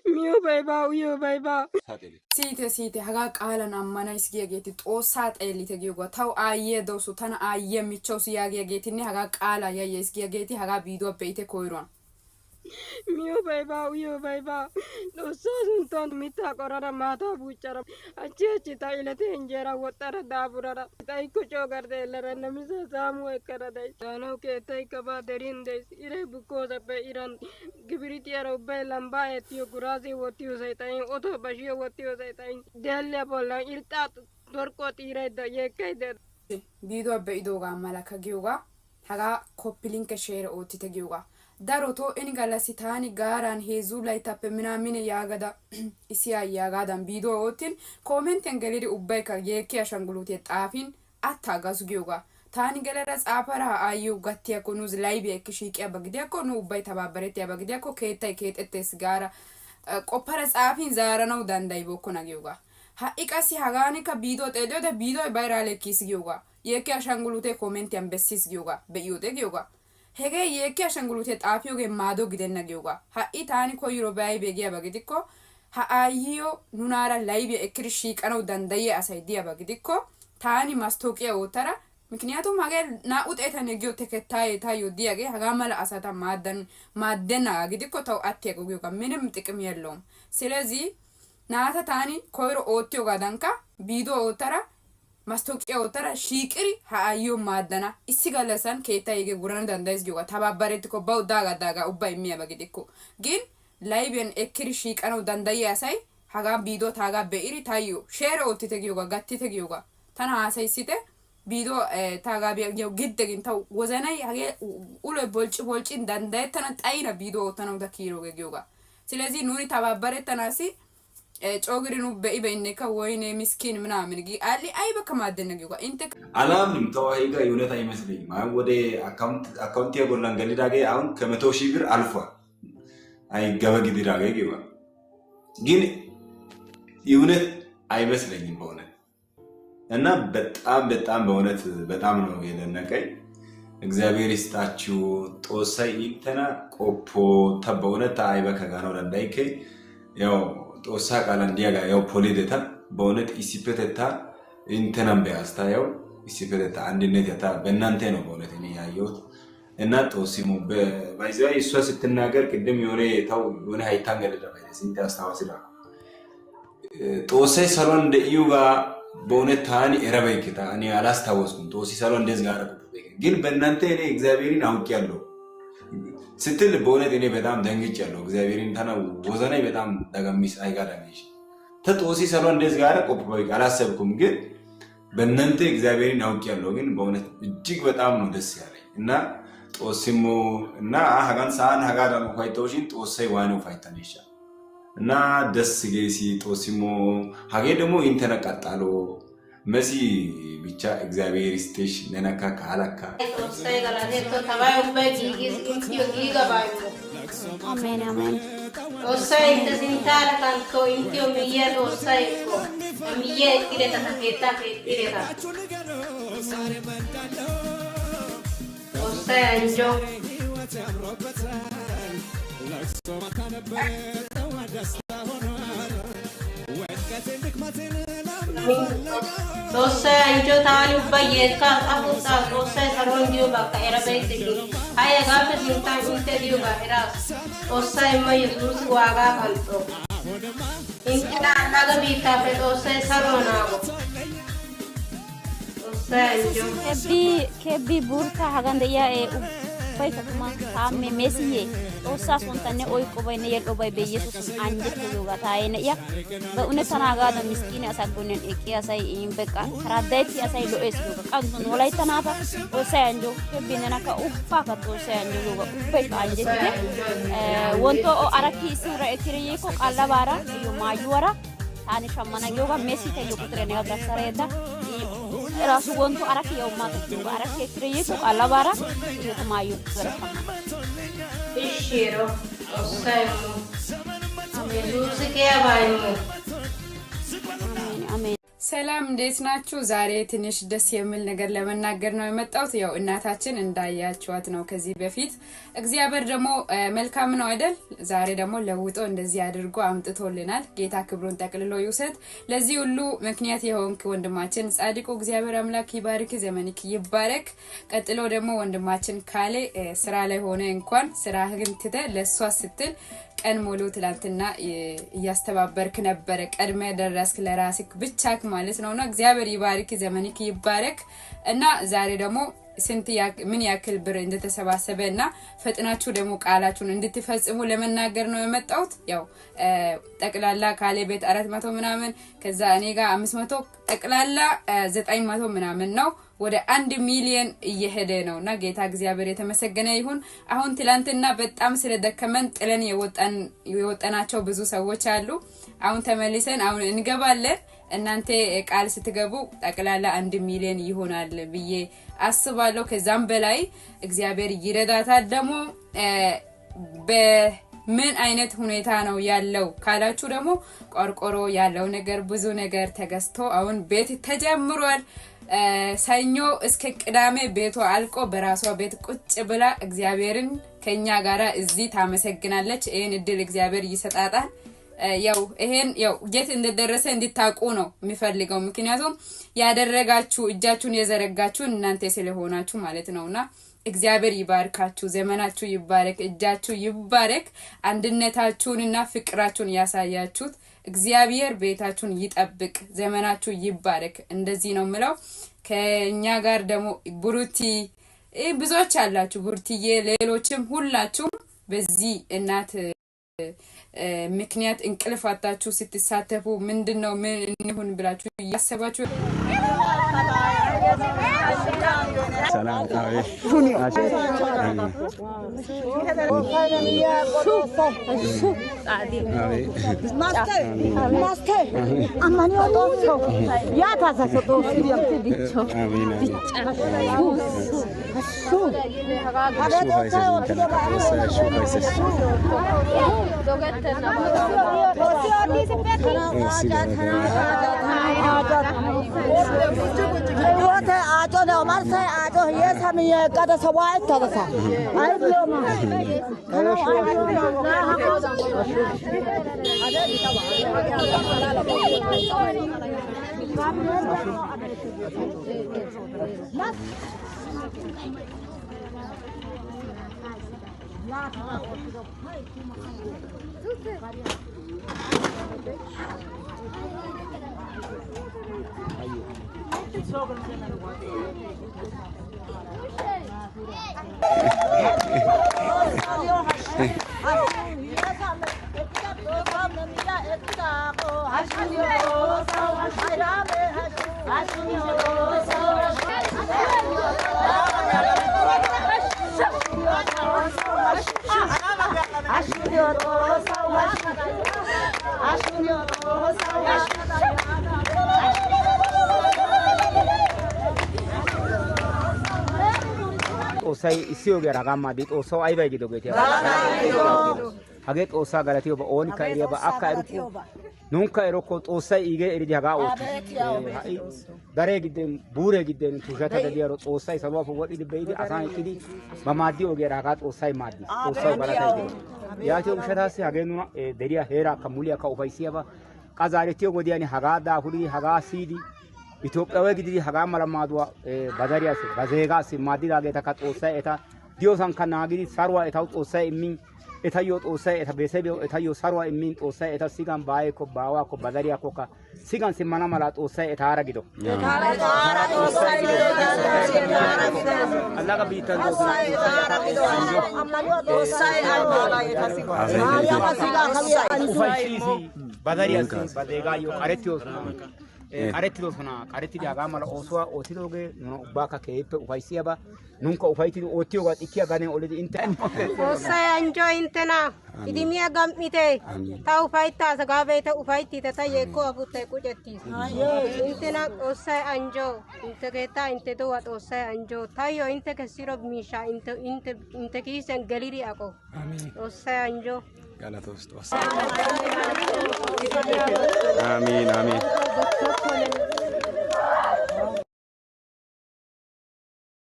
Mio bye. Siite hagaa qaalan ammana isgiyageeti xoossaa xeellite giyoogaa tawu aayyiya dawusu tana aayyiya michchawusu yaagiyageetinne hagaa qaalaa yayya isgiyageeti hagaa biiduwa be'ite koyruwan. Mio bye. Xoossaa sunttan mittaa qorara maataa buuccara achi ta ilete injeera woxxara daaburara xayikko coo gardeellara namisa saamu ekkada days. Daanawu keettaykka baa derin dees. Iray bukkoosappe iran gibiritiyaara ubbay lambbaa eettiyo guraasii wottiyosay xayin oto bashiyo wottiyosay xayin deelliya bollan irxxaa torkkuwa xiiraydda yeekkaydda. Biiduwa be'idoogaa malaka giyoogaa hagaa koppilinkke sheere oottite giyoogaa. Darotoo ini gallassi taani gaaraan 3 layttappe minaamine yaagada issi yaagaadan biiduwa oottin koomentiyan gelidi ubbaykka yeekki ashanguluutiya xaafin attaagasu giyoogaa. Taani gelada xaafara aayyiyo gattiyakko nuuzi laybiya ekki shiiqiyaba gidiyakko nu ubbay tabaabarettiyaba gidiyakko keettay keexettees gaara qoppara xaafin zaaranawu dandayibokkona giyoogaa. Ha'i qassi hagaanikka biiduwa xeelliyode biidoy bayraale ekkiis giyoogaa. Yeekki ashanguluutee koomentiyan bessiis giyoogaa be'iyode giyoogaa. Hegee yeekki ashanguluutee xaafiyogee maado gidenna giyoogaa. Ha'i taani koyro baayibee giyaba gidikko ha aayyiyo nunaara laybiya ekkidi shiiqanawu dandayiya asay diyaba gidikko taani mastooqiya oottara ምክንያቱም ሀገር ናኡጤተን የጊዮ ተከታይ ታዩ ዲያጌ ሀጋመለ አሳታ ማደና ግዲኮ ተው አትየቁ ጊዮጋ ምንም ጥቅም የለውም። ስለዚህ ናታ ታኒ ኮይሮ ኦቲዮ ጋዳንካ ቢዶ ኦተራ ማስቶቂያ ኦተራ ሺቅሪ ሃአዮ ማደና ኢሲጋለሰን ኬታ የጌ ጉራን ዳንዳይስ ጊዮጋ ተባባሬት ኮ ባው ዳጋ ኡባ የሚያበ ግዲኮ ግን ላይቤን ኤክሪ ሺቀነው ዳንዳይ ያሳይ ሀጋ ቢዶ ታጋ በኢሪ ታዩ ሼር ኦቲተ ጊዮጋ ጋቲተ ጊዮጋ ታና አሳይሲተ ቢዶ ታጋቢያ ያው ግድግን ታው ወዘናይ ሀገ ኡሎ ቦልጭ እንዳንዳይተና ጣይና ቢዶ ተናው ደኪሮ ገጊዮጋ ስለዚህ ኑሪ ተባበረተናሲ ጮግሪኑ በኢበይነካ ወይኔ ምስኪን ምናምን ጊ አሊ አይ በከማደነ ጊዮጋ እንተ አላምንም ተዋይጋ የሆነታ አይመስልኝ ማን ወደ አካውንት የጎላን ገሊዳገ አሁን ከ100,000 ብር አልፏል። አይ ገበግ ዲዳገ ጊዮጋ ግን የሆነት አይመስልኝም በእውነት እና በጣም በእውነት በጣም ነው የደነቀኝ። እግዚአብሔር ይስጣችሁ ጦሳይ ኢንተና ቆፖ ተበእውነት አይበከ ጋር ነው ለዳይከ ያው ጦሳ ቃላንዲያ ጋር ያው ፖሊዴታ በእውነት ኢሲፔቴታ ኢንተናም በያስታ ያው ኢሲፔቴታ አንድነት ያታ በእናንተ ነው በእውነት እኔ ያየሁት እና ጦሲሙ በባይዛይ እሷ ስትናገር ቅድም የሆነ ሃይታንገለ ደባይስ እንት አስተዋስዳ ጦሳይ ሰሎን እንደዩጋ በእውነት ታኒ ኤረበይከታ እኔ አላስታወስኩም ጦሲ ሰሎን እንደዚህ ጋር ግን በእናንተ እኔ እግዚአብሔርን አውቄያለሁ ስትል በእውነት እኔ በጣም ደንግጫለሁ። እግዚአብሔርን ታና ወዘናይ በጣም ደጋሚስ አይጋዳሚሽ ተጦሲ ሰሎን እንደዚህ ጋር ቆጥቦይ አላሰብኩም ግን በእናንተ እግዚአብሔርን አውቄያለሁ ግን በእውነት እጅግ በጣም ነው ደስ ያለኝ እና ጦሲሙ እና ሀጋን ሳን ሀጋዳ ነው ፋይቶሽን ጦሳይ ዋነው ፋይታነሻ እና ደስ ገሲ ጦሲሙ ሀገ ደግሞ ኢንተነቀጣሎ መሲ ብቻ እግዚአብሔር ይስጥሽ ነነካ ካላካ ጦሳይ ጋላቴቶ ተባይ ኡባይ ይገባዩ አሜን ጦሳይ ተሲንታራ ታንኮ ኢንቲዮ ሚየ ጦሳይ ኮ ሚየ ኢሬታ ተከታ ኢሬታ ጦሳይ አንጆ ጦሳይ አንጆ ታኒ በየካ አፉታ ጦሳይ ሰሮን ዲዮ ባካ ኤረበይት ዲ አይ ጋፈ ሲንታን ኢንተ ዲዮ ባሄራ ጦሳይ ማይ ኢየሱስ ዋጋ ካንቶ ኢንታ አናገ ቢታ ጦሳይ ሰሮና ጦሳይ አንጆ ከቢ ቡርታ ሀጋንደያ ኡባይ ከተማ ታሜ ሜሲዬ ጦሳ ሶንታኔ ኦይቆ ባይነ የልኦ ባይ በኢየሱስ አንጀት ሉጋ ታይነ ያ በእውነት ተናጋደ ምስኪን ያሳጎነን እቂ ያሳይ በቃ ተራዳይት ያሳይ ሎኤስ ሉጋ ቀንቶ ወላይ ተናፋ ጦሳ አንጆ ከቢነና ከኡፋ ከጦሳ አንጆ ሉጋ ኡባይ አንጀት ወንቶ አራኪ ሲራ እትሪዬ ኮ ቃላባራ ማዩወራ ታኒ ሸማና ዮጋ ሜሲ ተዩ ቁጥረን ያጋሰረዳ ራሱ ወንቶ አራኪ ያውማ ተዩ አራኪ እትሪዬ ኮ ቃላባራ ይተማዩ ዘረፋ ኢሽሮ ጦሳይ ኢየሱስ ከያባዩ አሜን ሰላም እንዴት ናችሁ? ዛሬ ትንሽ ደስ የሚል ነገር ለመናገር ነው የመጣሁት። ያው እናታችን እንዳያችኋት ነው ከዚህ በፊት። እግዚአብሔር ደግሞ መልካም ነው አይደል? ዛሬ ደግሞ ለውጦ እንደዚህ አድርጎ አምጥቶልናል። ጌታ ክብሩን ጠቅልሎ ይውሰድ። ለዚህ ሁሉ ምክንያት የሆንክ ወንድማችን ጻድቁ እግዚአብሔር አምላክ ይባርክ፣ ዘመንክ ይባረክ። ቀጥሎ ደግሞ ወንድማችን ካሌ ስራ ላይ ሆነ እንኳን ስራህን ትተህ ለሷ ስትል ቀን ሙሉ ትላንትና እያስተባበርክ ነበር። ቀድመ ደረስክ ለራስክ ብቻክ ማለት ነውና እግዚአብሔር ይባርክ፣ ዘመንክ ይባረክ። እና ዛሬ ደግሞ ምን ያክል ብር እንደተሰባሰበና ፈጥናችሁ ደግሞ ቃላችሁን እንድትፈጽሙ ለመናገር ነው የመጣሁት። ያው ጠቅላላ ካሌ ቤት 400 ምናምን ከዛ እኔ ጋር 500 ጠቅላላ 900 ምናምን ነው ወደ 1 ሚሊዮን እየሄደ ነውና ጌታ እግዚአብሔር የተመሰገነ ይሁን። አሁን ትላንትና በጣም ስለደከመን ጥለን የወጣናቸው ብዙ ሰዎች አሉ። አሁን ተመልሰን አሁን እንገባለን። እናንተ ቃል ስትገቡ ጠቅላላ 1 ሚሊዮን ይሆናል ብዬ አስባለሁ። ከዛም በላይ እግዚአብሔር ይረዳታል። ደግሞ በምን አይነት ሁኔታ ነው ያለው ካላችሁ ደግሞ ቆርቆሮ ያለው ነገር ብዙ ነገር ተገዝቶ አሁን ቤት ተጀምሯል። ሰኞ እስከ ቅዳሜ ቤቷ አልቆ በራሷ ቤት ቁጭ ብላ እግዚአብሔርን ከኛ ጋራ እዚህ ታመሰግናለች። ይሄን እድል እግዚአብሔር ይሰጣታል። ያው ይሄን ያው ጌት እንደደረሰ እንድታቁ ነው የሚፈልገው። ምክንያቱም ያደረጋችሁ እጃችሁን የዘረጋችሁ እናንተ ስለሆናችሁ ማለት ነውና እግዚአብሔር ይባርካችሁ፣ ዘመናችሁ ይባረክ፣ እጃችሁ ይባረክ። አንድነታችሁንና ፍቅራችሁን ያሳያችሁት እግዚአብሔር ቤታችሁን ይጠብቅ፣ ዘመናችሁ ይባረክ። እንደዚህ ነው ምለው። ከኛ ጋር ደግሞ ቡሩቲ ብዙዎች አላችሁ፣ ቡርቲዬ ሌሎችም ሁላችሁም በዚህ እናት ምክንያት እንቅልፋታችሁ ስትሳተፉ ምንድነው ምን እንሁን ብላችሁ ያሰባችሁ ሰላም Osai isio gera gamma dit oso ai bai gido gete haget osa galati oba on ka iriya ba akka eruko nunka eroko osai ige eridi haga ot hai dare giden bure giden tujata da diaro osai sabo fo wadi beidi asan ikidi mamadi ogera haga osai madi osai balata ige yati ushata se hagenu deriya hera kamuliya ka ofaisiya ba qazaretiyo godiyani haga da huri haga sidi ኢትዮጵያዊ ግዲ ሀጋ ማለማዱዋ ባዛሪያስ ባዜጋስ ማዲዳ ገታ ካጦሳ ኤታ ዲዮሳን ካናግዲ ሳርዋ ኤታው ጦሳ ኢሚን ኤታዮ ጦሳ ኤታ ቤሰቢዮ ኤታዮ ሳርዋ ኢሚን ጦሳ ኤታ ሲጋን ባይኮ ባዋ ኮ ባዛሪያ ኮካ ሲጋን ሲማና ማላ ጦሳ ኤታ አራጊዶ አላጋ ቢታን ጦሳ ጦሳ አልባላ ኤታ ሲጋ ባዛሪያስ ባዜጋዮ አሬቲዮስ Qarettido sona qarettidi haga mala oosuwa oottidoge nuna ubbaka keehippe ufayssiyaba nunka ufayttidi oottiyoga xikkiya gaden olidi inte Xoossay anjjo intena idimiya gam"ite ta ufayttaas hagaa be'ite ufayttite ta yeekko afuttay qucettiis intena Xoossay anjjo inte keettaa inte de'uwa Xoossay anjjo tayyo inte kessido miishshaa inte kiisen gelidi aqo Xoossay anjjo Galatos Xoossay Amiin amiin